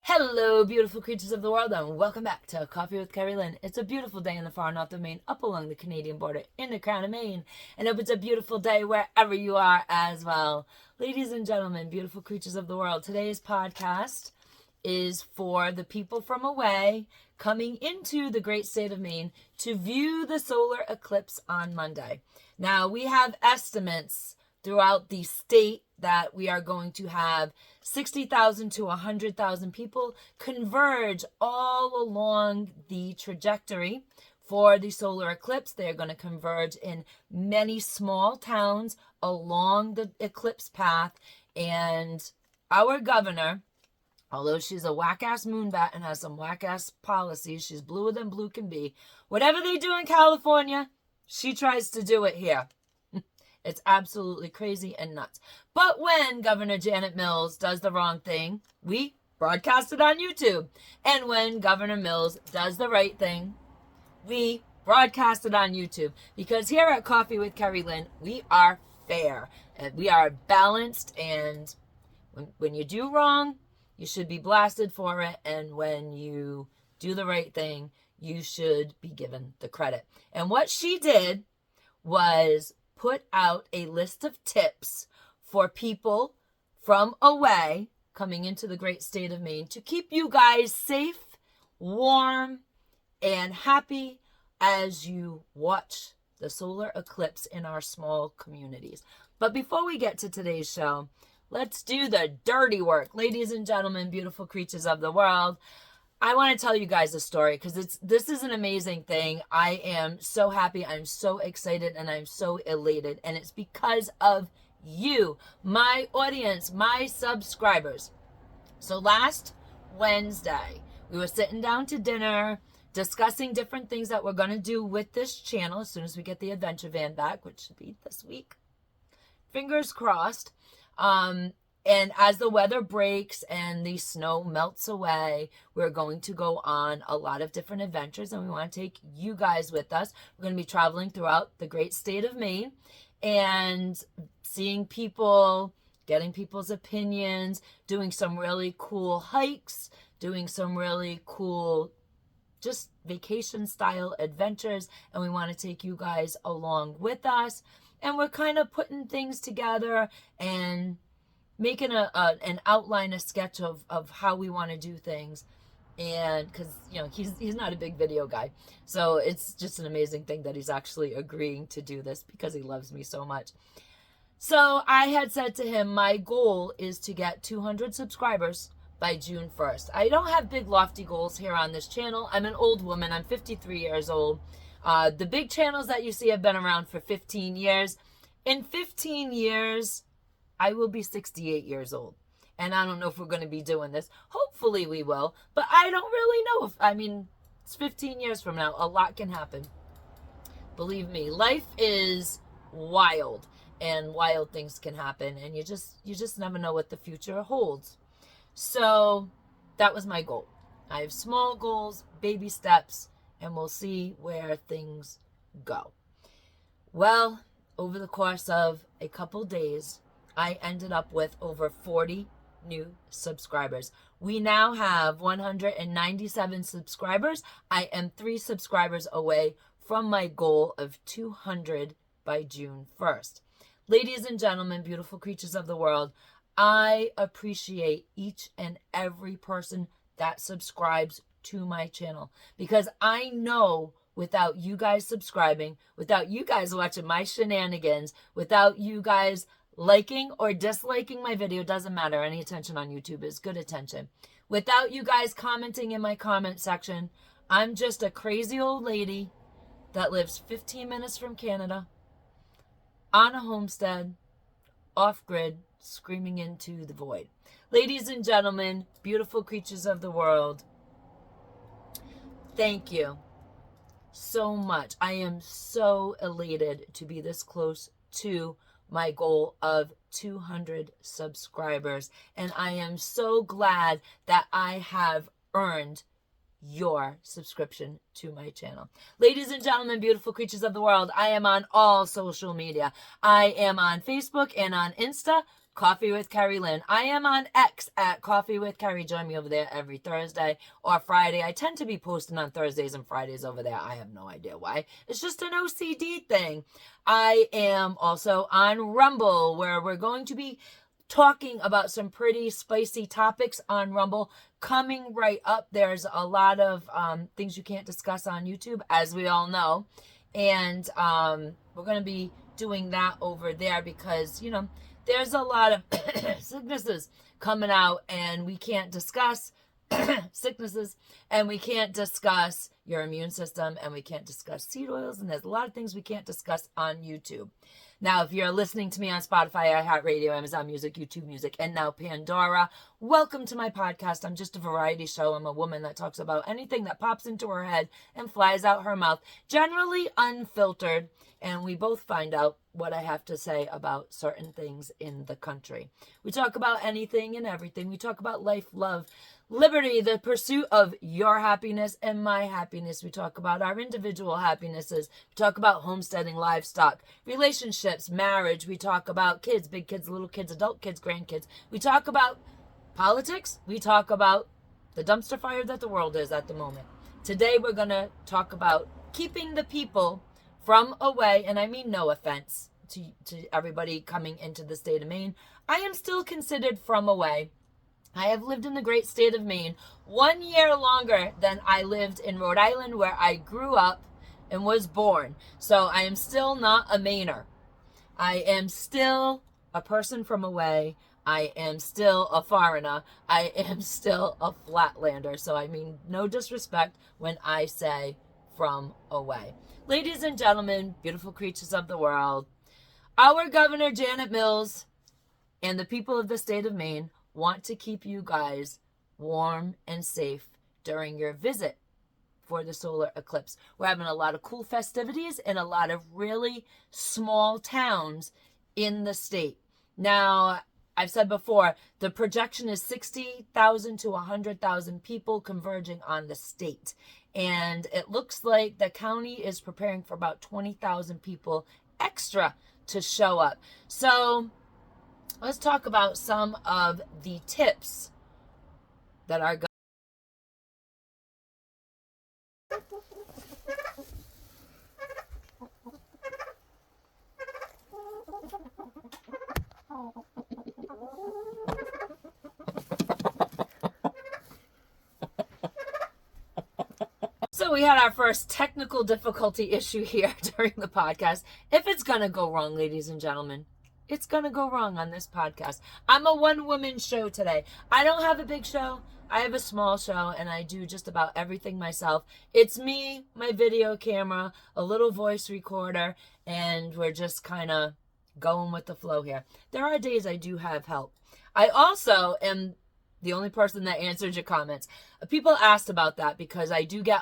Hello, beautiful creatures of the world, and welcome back to Coffee with Kerri-Lynn. It's a beautiful day in the far north of Maine, up along the Canadian border in the crown of Maine. And I hope it's a beautiful day wherever you are as well. Ladies and gentlemen, beautiful creatures of the world, today's podcast is for the people from away coming into the great state of Maine to view the solar eclipse on Monday. Now, we have estimates throughout the state that we are going to have 60,000 to 100,000 people converge all along the trajectory for the solar eclipse. They're going to converge in many small towns along the eclipse path. And our governor, although she's a whack-ass moonbat and has some whack-ass policies, she's bluer than blue can be. Whatever they do in California, she tries to do it here. It's absolutely crazy and nuts. But when Governor Janet Mills does the wrong thing, we broadcast it on YouTube. And when Governor Mills does the right thing, we broadcast it on YouTube. Because here at Coffee with Kerri-Lynn, we are fair. And we are balanced. And when you do wrong, you should be blasted for it. And when you do the right thing, you should be given the credit. And what she did was put out a list of tips for people from away coming into the great state of Maine to keep you guys safe, warm, and happy as you watch the solar eclipse in our small communities. But before we get to today's show, let's do the dirty work. Ladies and gentlemen, beautiful creatures of the world, I want to tell you guys a story because this is an amazing thing. I am so happy. I'm so excited and I'm so elated. And it's because of you, my audience, my subscribers. So last Wednesday, we were sitting down to dinner, discussing different things that we're going to do with this channel as soon as we get the adventure van back, which should be this week. Fingers crossed. And as the weather breaks and the snow melts away, we're going to go on a lot of different adventures, and we want to take you guys with us. We're going to be traveling throughout the great state of Maine and seeing people, getting people's opinions, doing some really cool hikes, doing some really cool just vacation style adventures, and we want to take you guys along with us. And we're kind of putting things together and making an outline, a sketch of how we want to do things. And because, you know, he's not a big video guy. So it's just an amazing thing that he's actually agreeing to do this because he loves me so much. So I had said to him, my goal is to get 200 subscribers by June 1st. I don't have big lofty goals here on this channel. I'm an old woman. I'm 53 years old. The big channels that you see have been around for 15 years. In 15 years, I will be 68 years old. And I don't know if we're going to be doing this. Hopefully we will. But I don't really know it's 15 years from now. A lot can happen. Believe me, life is wild. And wild things can happen. And you just never know what the future holds. So that was my goal. I have small goals, baby steps, and we'll see where things go. Well, over the course of a couple days, I ended up with over 40 new subscribers. We now have 197 subscribers. I am 3 subscribers away from my goal of 200 by June 1st. Ladies and gentlemen, beautiful creatures of the world, I appreciate each and every person that subscribes to my channel because I know without you guys subscribing, without you guys watching my shenanigans, without you guys liking or disliking my video, doesn't matter. Any attention on YouTube is good attention. Without you guys commenting in my comment section, I'm just a crazy old lady that lives 15 minutes from Canada, on a homestead, off-grid, screaming into the void. Ladies and gentlemen, beautiful creatures of the world, thank you so much. I am so elated to be this close to my goal of 200 subscribers. And I am so glad that I have earned your subscription to my channel. Ladies and gentlemen, beautiful creatures of the world, I am on all social media. I am on Facebook and on Insta, Coffee with Kerri-Lynn. I am on X at Coffee with Kerri. Join me over there every Thursday or Friday. I tend to be posting on Thursdays and Fridays over there. I have no idea why. It's just an OCD thing. I am also on Rumble, where we're going to be talking about some pretty spicy topics on Rumble coming right up. There's a lot of things you can't discuss on YouTube, as we all know. And we're going to be doing that over there because, you know, there's a lot of sicknesses coming out, and we can't discuss sicknesses, and we can't discuss your immune system, and we can't discuss seed oils, and there's a lot of things we can't discuss on YouTube. Now, if you're listening to me on Spotify, iHeartRadio, Amazon Music, YouTube Music, and now Pandora, welcome to my podcast. I'm just a variety show. I'm a woman that talks about anything that pops into her head and flies out her mouth, generally unfiltered, and we both find out what I have to say about certain things in the country. We talk about anything and everything. We talk about life, love, liberty, the pursuit of your happiness and my happiness. We talk about our individual happinesses. We talk about homesteading, livestock, relationships, marriage. We talk about kids, big kids, little kids, adult kids, grandkids. We talk about politics. We talk about the dumpster fire that the world is at the moment. Today we're going to talk about keeping the people from away, and I mean no offense to everybody coming into the state of Maine. I am still considered from away. I have lived in the great state of Maine 1 year longer than I lived in Rhode Island, where I grew up and was born. So I am still not a Mainer. I am still a person from away. I am still a foreigner. I am still a flatlander. So I mean no disrespect when I say from away. Ladies and gentlemen, beautiful creatures of the world, our Governor Janet Mills and the people of the state of Maine want to keep you guys warm and safe during your visit for the solar eclipse. We're having a lot of cool festivities in a lot of really small towns in the state. Now, I've said before, the projection is 60,000 to 100,000 people converging on the state. And it looks like the county is preparing for about 20,000 people extra to show up. So let's talk about some of the tips that our So we had our first technical difficulty issue here during the podcast. If it's going to go wrong, ladies and gentlemen, it's going to go wrong on this podcast. I'm a one-woman show today. I don't have a big show. I have a small show, and I do just about everything myself. It's me, my video camera, a little voice recorder, and we're just kind of going with the flow here. There are days I do have help. I also am the only person that answered your comments. People asked about that because I do get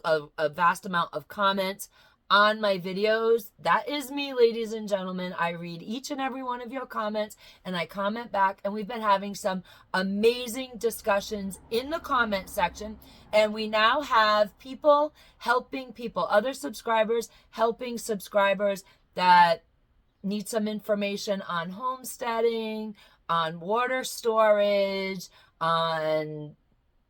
a vast amount of comments on my videos. That is me, ladies and gentlemen. I read each and every one of your comments and I comment back, and we've been having some amazing discussions in the comment section, and we now have people helping people, other subscribers helping subscribers that need some information on homesteading, on water storage, on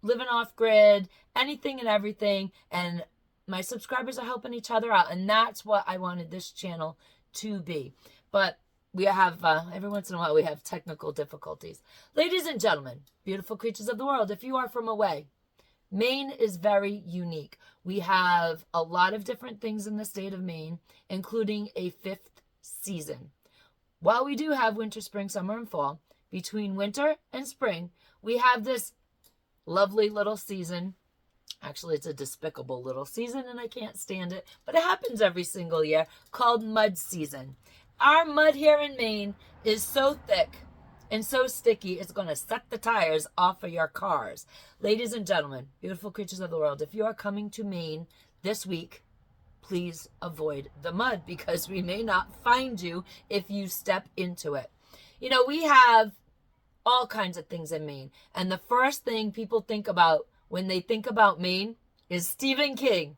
living off grid, anything and everything. And my subscribers are helping each other out, and that's what I wanted this channel to be. But we have, every once in a while, we have technical difficulties. Ladies and gentlemen, beautiful creatures of the world, if you are from away, Maine is very unique. We have a lot of different things in the state of Maine, including a 5th season. While we do have winter, spring, summer, and fall, between winter and spring, we have this lovely little season. Actually, it's a despicable little season, and I can't stand it, but it happens every single year, called mud season. Our mud here in Maine is so thick and so sticky, it's going to suck the tires off of your cars. Ladies and gentlemen, beautiful creatures of the world, if you are coming to Maine this week, please avoid the mud, because we may not find you if you step into it. You know, we have all kinds of things in Maine, and the first thing people think about when they think about Maine is Stephen King.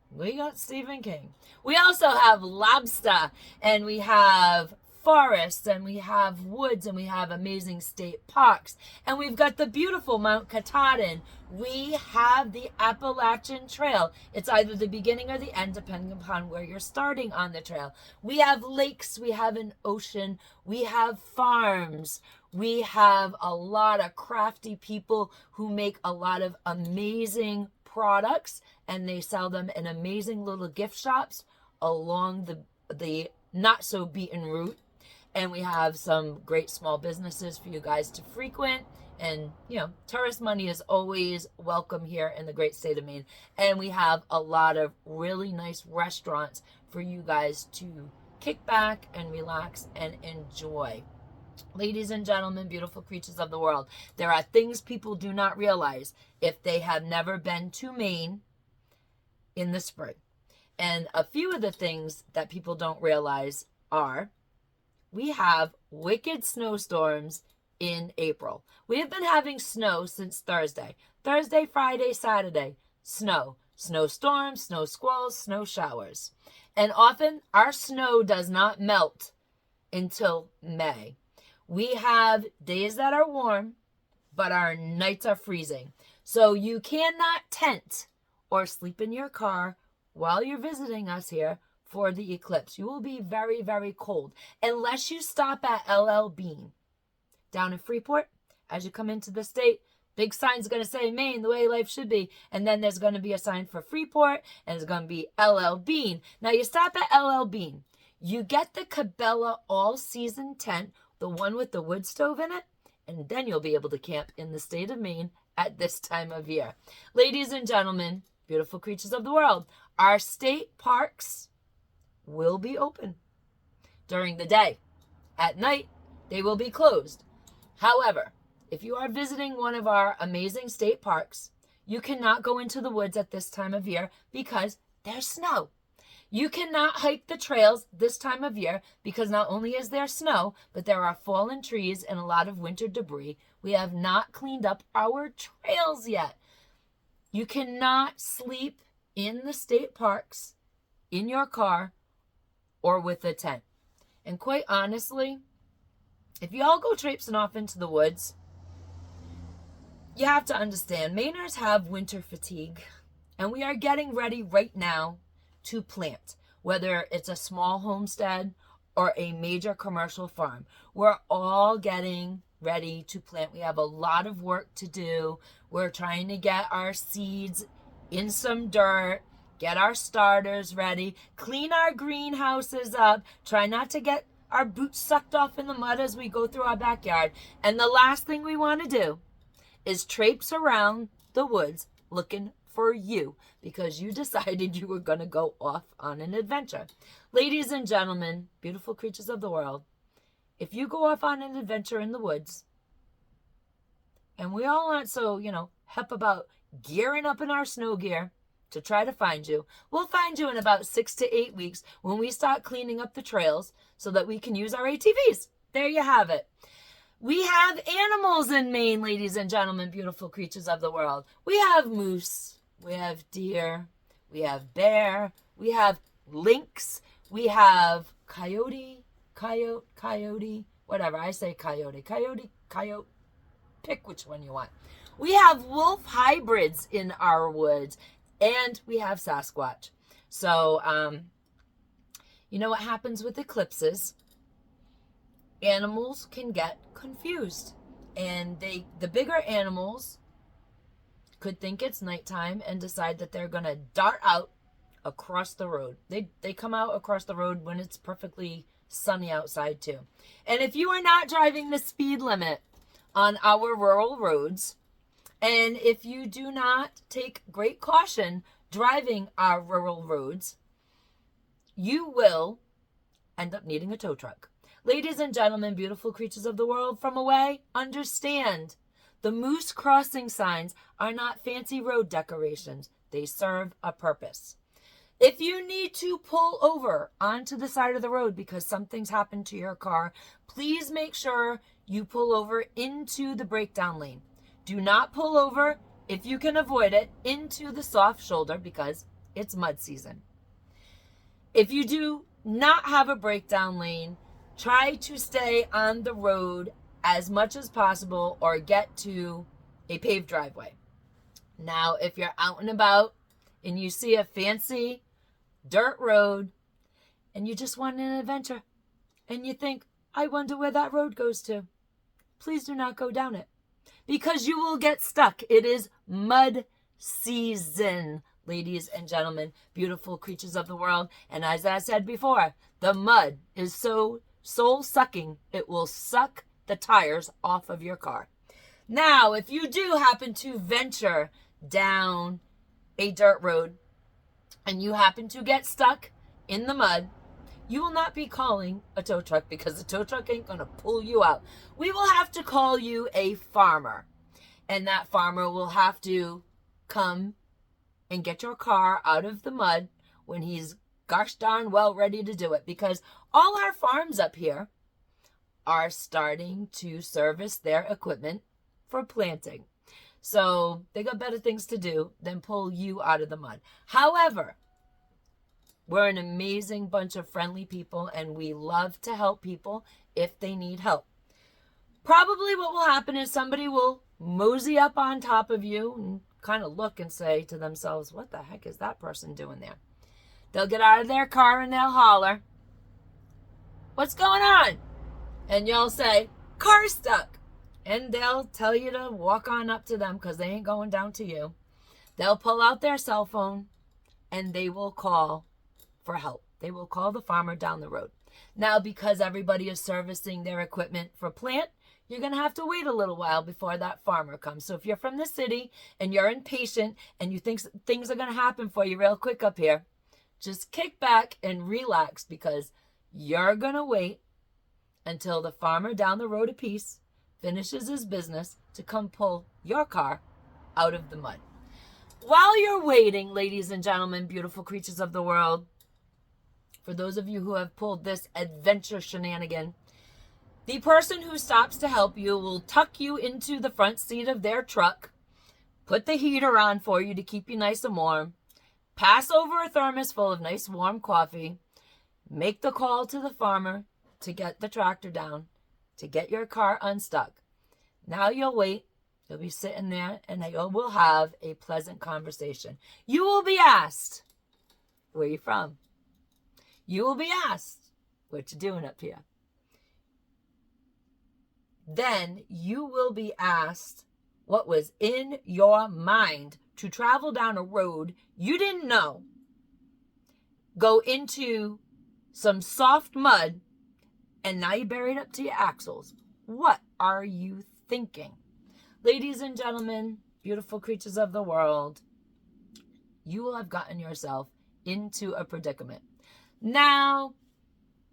We got Stephen King. We also have lobster, and we have forests, and we have woods, and we have amazing state parks, and we've got the beautiful Mount Katahdin. We have the Appalachian Trail. It's either the beginning or the end, depending upon where you're starting on the trail. We have lakes, we have an ocean, we have farms, we have a lot of crafty people who make a lot of amazing products, and they sell them in amazing little gift shops along the not so beaten route. And we have some great small businesses for you guys to frequent. And, you know, tourist money is always welcome here in the great state of Maine. And we have a lot of really nice restaurants for you guys to kick back and relax and enjoy. Ladies and gentlemen, beautiful creatures of the world, there are things people do not realize if they have never been to Maine in the spring. And a few of the things that people don't realize are we have wicked snowstorms in April. We have been having snow since Thursday. Thursday, Friday, Saturday, snow. Snowstorms, snow squalls, snow showers. And often our snow does not melt until May. We have days that are warm, but our nights are freezing. So you cannot tent or sleep in your car while you're visiting us here for the eclipse. You will be very, very cold unless you stop at LL Bean down in Freeport. As you come into the state, big sign's going to say Maine, the way life should be. And then there's going to be a sign for Freeport, and it's going to be LL Bean. Now you stop at LL Bean. You get the Cabela all-season tent, the one with the wood stove in it, and then you'll be able to camp in the state of Maine at this time of year. Ladies and gentlemen, beautiful creatures of the world, our state parks will be open during the day. At night, they will be closed. However, if you are visiting one of our amazing state parks, you cannot go into the woods at this time of year because there's snow. You cannot hike the trails this time of year because not only is there snow, but there are fallen trees and a lot of winter debris. We have not cleaned up our trails yet. You cannot sleep in the state parks, in your car, or with a tent. And quite honestly, if you all go traipsing off into the woods, you have to understand, Mainers have winter fatigue, and we are getting ready right now to plant, whether it's a small homestead or a major commercial farm. We're all getting ready to plant. We have a lot of work to do. We're trying to get our seeds in some dirt, get our starters ready, clean our greenhouses up, try not to get our boots sucked off in the mud as we go through our backyard. And the last thing we want to do is traipse around the woods looking for you because you decided you were going to go off on an adventure. Ladies and gentlemen, beautiful creatures of the world, if you go off on an adventure in the woods, and we all aren't so, hep about gearing up in our snow gear to try to find you, we'll find you in about 6 to 8 weeks when we start cleaning up the trails so that we can use our ATVs. There you have it. We have animals in Maine, ladies and gentlemen, beautiful creatures of the world. We have moose, we have deer, we have bear, we have lynx, we have coyote, whatever. I say coyote, pick which one you want. We have wolf hybrids in our woods, and we have Sasquatch. So, you know what happens with eclipses? Animals can get confused, and the bigger animals could think it's nighttime and decide that they're gonna dart out across the road. They come out across the road when it's perfectly sunny outside too. And if you are not driving the speed limit on our rural roads, and if you do not take great caution driving our rural roads, you will end up needing a tow truck. Ladies and gentlemen, beautiful creatures of the world from away, understand the moose crossing signs are not fancy road decorations. They serve a purpose. If you need to pull over onto the side of the road because something's happened to your car, please make sure you pull over into the breakdown lane. Do not pull over if you can avoid it, into the soft shoulder because it's mud season. If you do not have a breakdown lane, try to stay on the road as much as possible or get to a paved driveway. Now, if you're out and about and you see a fancy dirt road and you just want an adventure and you think, I wonder where that road goes to, please do not go down it because you will get stuck. It is mud season, ladies and gentlemen, beautiful creatures of the world. And as I said before, the mud is so soul-sucking, it will suck the tires off of your car. Now, if you do happen to venture down a dirt road and you happen to get stuck in the mud, you will not be calling a tow truck because the tow truck ain't going to pull you out. We will have to call you a farmer, and that farmer will have to come and get your car out of the mud when he's gosh darn well ready to do it, because all our farms up here are starting to service their equipment for planting. So they got better things to do than pull you out of the mud. However, we're an amazing bunch of friendly people, and we love to help people if they need help. Probably what will happen is somebody will mosey up on top of you and kind of look and say to themselves, what the heck is that person doing there? They'll get out of their car and they'll holler, what's going on? And you'll say, car stuck. And they'll tell you to walk on up to them because they ain't going down to you. They'll pull out their cell phone and they will call for help. They will call the farmer down the road. Now, because everybody is servicing their equipment for plant, you're going to have to wait a little while before that farmer comes. So if you're from the city and you're impatient and you think things are going to happen for you real quick up here, just kick back and relax because you're going to wait until the farmer down the road a piece finishes his business to come pull your car out of the mud. While you're waiting, ladies and gentlemen, beautiful creatures of the world, for those of you who have pulled this adventure shenanigan, the person who stops to help you will tuck you into the front seat of their truck, put the heater on for you to keep you nice and warm, pass over a thermos full of nice warm coffee, make the call to the farmer to get the tractor down, to get your car unstuck. Now you'll wait. You'll be sitting there and you will have a pleasant conversation. You will be asked, where you from? You will be asked, what you doing up here? Then you will be asked what was in your mind to travel down a road you didn't know, go into some soft mud, and now you're buried up to your axles. What are you thinking? Ladies and gentlemen, beautiful creatures of the world, you will have gotten yourself into a predicament. Now,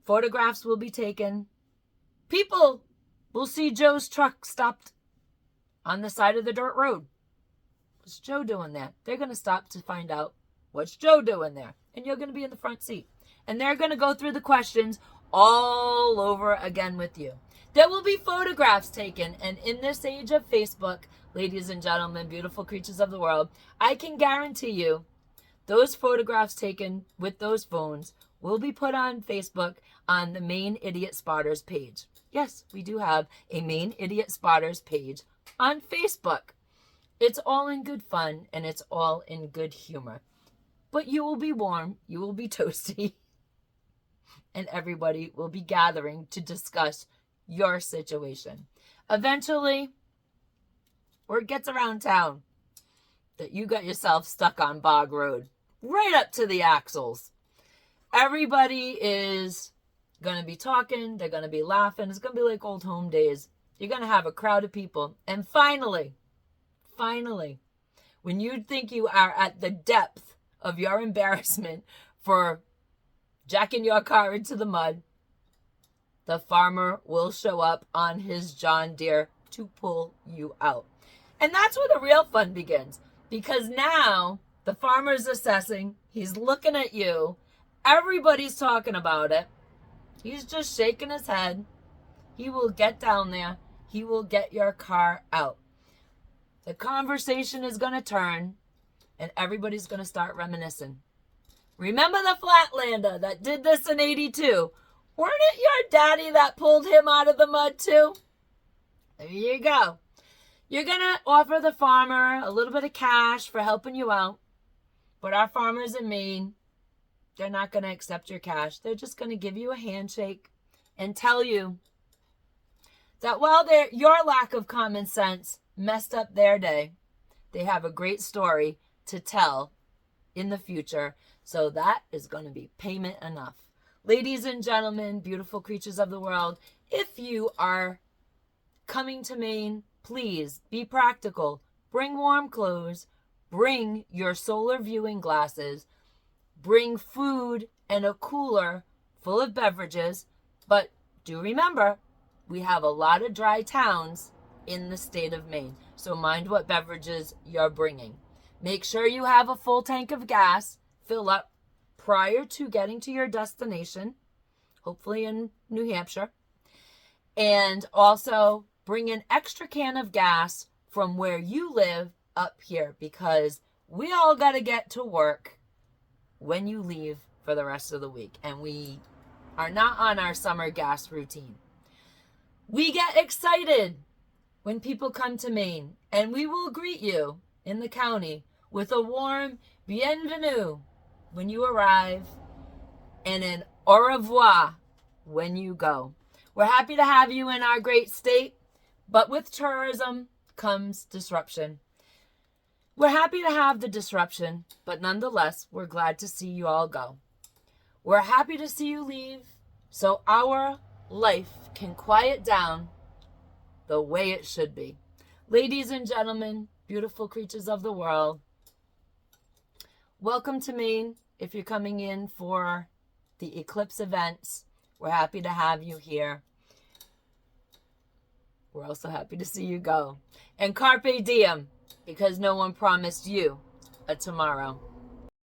photographs will be taken. People will see Joe's truck stopped on the side of the dirt road. What's Joe doing there? They're going to stop to find out what's Joe doing there. And you're going to be in the front seat. And they're going to go through the questions all over again with you. There will be photographs taken. And in this age of Facebook, ladies and gentlemen, beautiful creatures of the world, I can guarantee you those photographs taken with those phones will be put on Facebook on the Maine Idiot Spotters page. Yes, we do have a Maine Idiot Spotters page on Facebook. It's all in good fun and it's all in good humor. But you will be warm, you will be toasty, and everybody will be gathering to discuss your situation. Eventually, word gets around town that you got yourself stuck on Bog Road, right up to the axles. Everybody is going to be talking, they're going to be laughing, it's going to be like old home days. You're going to have a crowd of people. And finally, when you think you are at the depth of your embarrassment for jacking your car into the mud, the farmer will show up on his John Deere to pull you out. And that's where the real fun begins. Because now the farmer's assessing, he's looking at you, everybody's talking about it. He's just shaking his head. He will get down there. He will get your car out. the conversation is going to turn and everybody's going to start reminiscing. Remember the Flatlander that did this in 82? Weren't it your daddy that pulled him out of the mud too? There you go. You're going to offer the farmer a little bit of cash for helping you out. But our farmers in Maine, they're not going to accept your cash. They're just going to give you a handshake and tell you that while your lack of common sense messed up their day, they have a great story to tell in the future. So that is going to be payment enough. Ladies and gentlemen, beautiful creatures of the world, if you are coming to Maine, please be practical. Bring warm clothes. Bring your solar viewing glasses. Bring food and a cooler full of beverages. But do remember, we have a lot of dry towns in the state of Maine. So mind what beverages you're bringing. Make sure you have a full tank of gas. Fill up prior to getting to your destination, hopefully in New Hampshire. And also bring an extra can of gas from where you live up here, because we all got to get to work when you leave for the rest of the week. And we are not on our summer gas routine. We get excited when people come to Maine, and we will greet you in the county with a warm bienvenue when you arrive and an au revoir when you go. We're happy to have you in our great state, but with tourism comes disruption. We're happy to have the disruption, but nonetheless, we're glad to see you all go. We're happy to see you leave so our life can quiet down the way it should be. Ladies and gentlemen, beautiful creatures of the world, welcome to Maine. If you're coming in for the Eclipse events, we're happy to have you here. We're also happy to see you go. And carpe diem, because no one promised you a tomorrow.